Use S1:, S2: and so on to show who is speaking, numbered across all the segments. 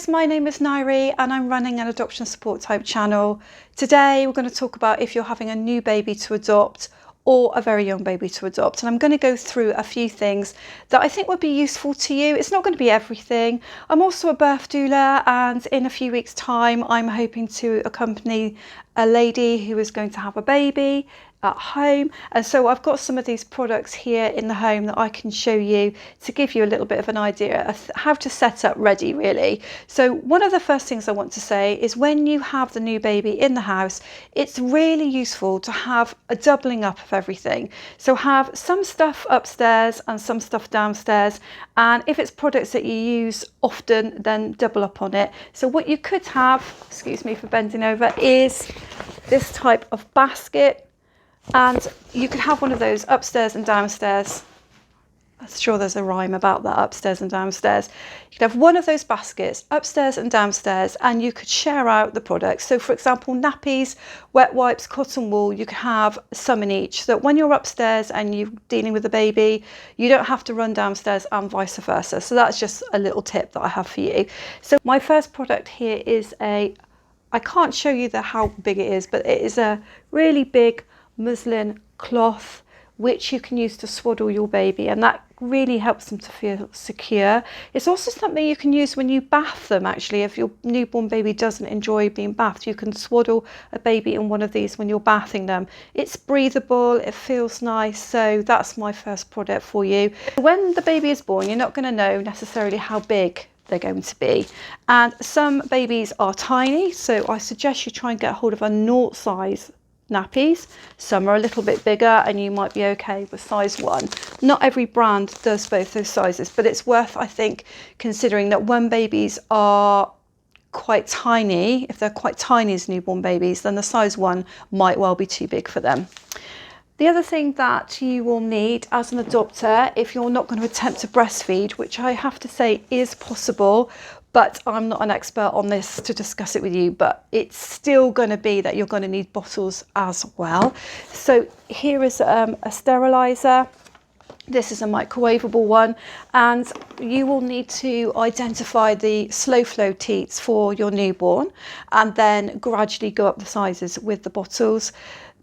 S1: guys, my name is Nairi and I'm running an adoption support type channel. Today we're going to talk about if you're having a new baby to adopt or a very young baby to adopt, and I'm going to go through a few things that I think would be useful to you. It's not going to be everything. I'm also a birth doula, and in a few weeks time I'm hoping to accompany a lady who is going to have a baby at home, and so I've got some of these products here in the home that I can show you to give you a little bit of an idea of how to set up ready, really. So one of the first things I want to say is when you have the new baby in the house, it's really useful to have a doubling up of everything. So have some stuff upstairs and some stuff downstairs, and if it's products that you use often, then double up on it. So what you could have, excuse me for bending over, is this type of basket. And you could have one of those upstairs and downstairs. I'm sure there's a rhyme about that, upstairs and downstairs. You could have one of those baskets upstairs and downstairs, and you could share out the products. So for example, nappies, wet wipes, cotton wool, you could have some in each, so that when you're upstairs and you're dealing with a baby, you don't have to run downstairs and vice versa. So that's just a little tip that I have for you. So my first product here is I can't show you how big it is, but it is a really big muslin cloth which you can use to swaddle your baby, and that really helps them to feel secure. It's also something you can use when you bath them. Actually, if your newborn baby doesn't enjoy being bathed, you can swaddle a baby in one of these when you're bathing them. It's breathable, it feels nice, so that's my first product for you. When the baby is born, you're not going to know necessarily how big they're going to be, and some babies are tiny, so I suggest you try and get hold of a naught size nappies. Some are a little bit bigger and you might be okay with size 1. Not every brand does both those sizes, but it's worth, I think, considering that when babies are quite tiny, if they're quite tiny as newborn babies, then the size 1 might well be too big for them. The other thing that you will need as an adopter, if you're not going to attempt to breastfeed, which I have to say is possible, but I'm not an expert on this to discuss it with you, but it's still going to be that you're going to need bottles as well. So here is a sterilizer. This is a microwavable one, and you will need to identify the slow flow teats for your newborn and then gradually go up the sizes with the bottles.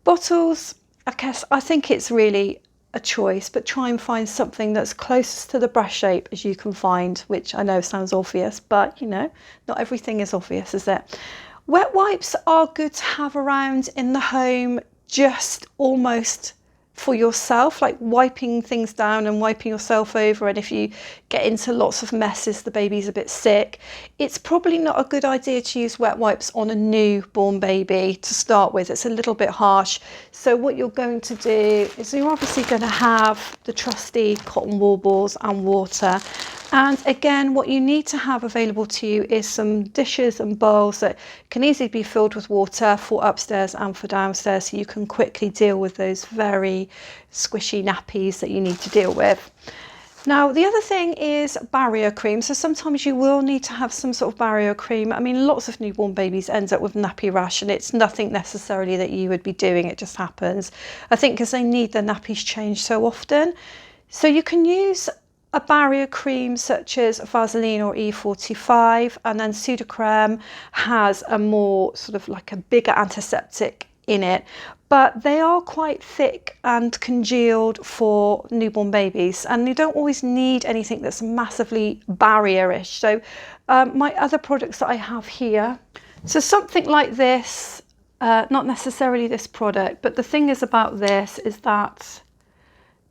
S1: Bottles, I guess, I think it's really a choice, but try and find something that's closest to the breast shape as you can find, which I know sounds obvious, but you know, not everything is obvious, is it? Wet wipes are good to have around in the home, just almost for yourself, like wiping things down and wiping yourself over, and if you get into lots of messes, the baby's a bit sick, it's probably not a good idea to use wet wipes on a newborn baby to start with. It's a little bit harsh. So what you're going to do is you're obviously going to have the trusty cotton wool balls and water, and again what you need to have available to you is some dishes and bowls that can easily be filled with water for upstairs and for downstairs, so you can quickly deal with those very squishy nappies that you need to deal with. Now the other thing is barrier cream. So sometimes you will need to have some sort of barrier cream. I mean, lots of newborn babies end up with nappy rash, and it's nothing necessarily that you would be doing, it just happens. I think because they need their nappies changed so often. So you can use a barrier cream such as Vaseline or E45, and then Sudocrem has a more sort of like a bigger antiseptic in it, but they are quite thick and congealed for newborn babies, and you don't always need anything that's massively barrier-ish. So my other products that I have here, so something like this, not necessarily this product, but the thing is about this is that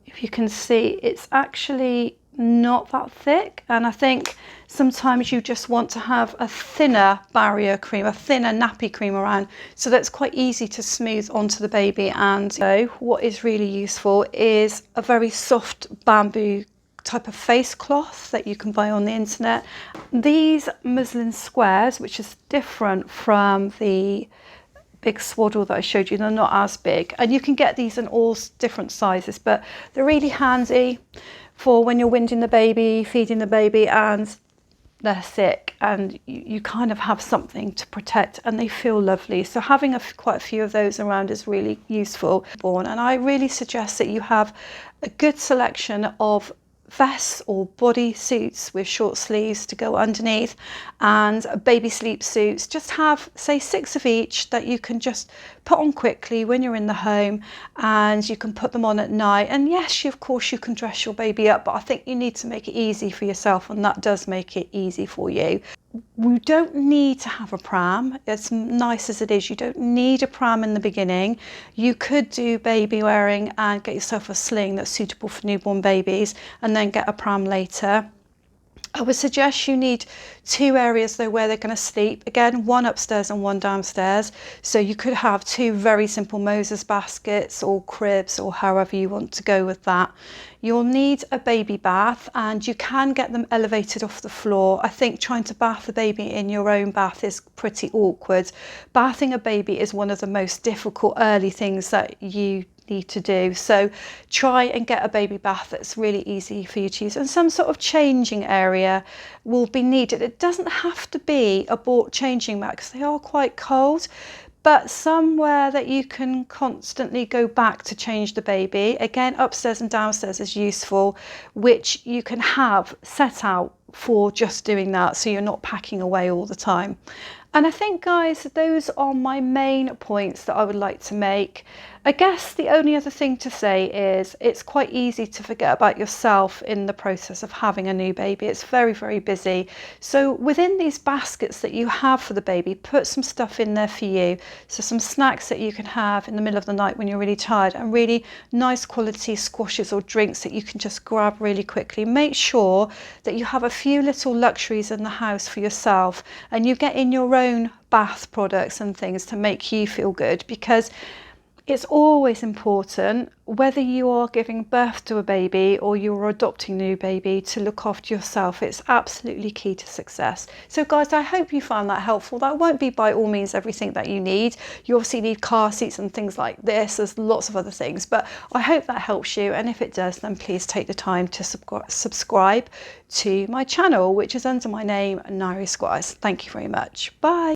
S1: if you can see, it's actually not that thick, and I think sometimes you just want to have a thinner barrier cream, a thinner nappy cream around, so that's quite easy to smooth onto the baby. And so what is really useful is a very soft bamboo type of face cloth that you can buy on the internet. These muslin squares, which is different from the big swaddle that I showed you, they're not as big, and you can get these in all different sizes, but they're really handy for when you're winding the baby, feeding the baby, and they're sick, and you kind of have something to protect, and they feel lovely. So having quite a few of those around is really useful. And I really suggest that you have a good selection of vests or body suits with short sleeves to go underneath, and baby sleep suits. Just have, say, 6 of each that you can just put on quickly when you're in the home, and you can put them on at night. And yes, of course you can dress your baby up, but I think you need to make it easy for yourself, and that does make it easy for you. We don't need to have a pram, as nice as it is. You don't need a pram in the beginning. You could do baby wearing and get yourself a sling that's suitable for newborn babies, and then get a pram later. I would suggest you need 2 areas though where they're going to sleep. Again, one upstairs and one downstairs. So you could have 2 very simple Moses baskets or cribs, or however you want to go with that. You'll need a baby bath, and you can get them elevated off the floor. I think trying to bath a baby in your own bath is pretty awkward. Bathing a baby is one of the most difficult early things that you need to do, so try and get a baby bath that's really easy for you to use, and some sort of changing area will be needed. It doesn't have to be a bought changing mat because they are quite cold, but somewhere that you can constantly go back to change the baby. Again, upstairs and downstairs is useful, which you can have set out for just doing that, so you're not packing away all the time. And I think, guys, those are my main points that I would like to make. I guess the only other thing to say is it's quite easy to forget about yourself in the process of having a new baby. It's very, very busy. So within these baskets that you have for the baby, put some stuff in there for you. So some snacks that you can have in the middle of the night when you're really tired, and really nice quality squashes or drinks that you can just grab really quickly. Make sure that you have a few little luxuries in the house for yourself, and you get in your own bath products and things to make you feel good, because it's always important, whether you are giving birth to a baby or you're adopting a new baby, to look after yourself. It's absolutely key to success. So guys, I hope you found that helpful. That won't be by all means everything that you need. You obviously need car seats and things like this. There's lots of other things, but I hope that helps you. And if it does, then please take the time to subscribe to my channel, which is under my name, Nappy Squires. Thank you very much. Bye.